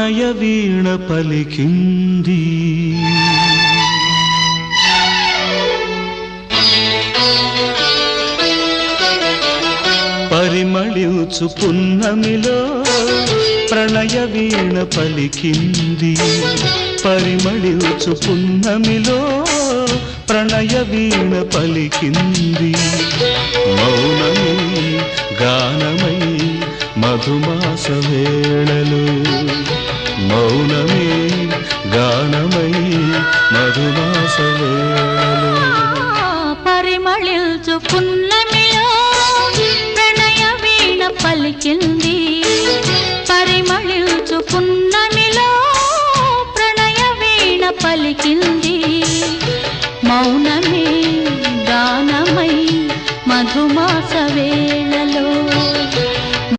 ప్రణయ వీణ పలికింది పరిమళించు పున్నమిలో ప్రణయ వీణ పలికింది పరిమళించు పున్నమిలో ప్రణయ వీణ పలికింది మౌనమై గానమై మధుమాస వేళలు మౌనమే గానమై మధుమాస వేళలు పరిమళించు పున్నమిలో ప్రణయ వీణ పలికింది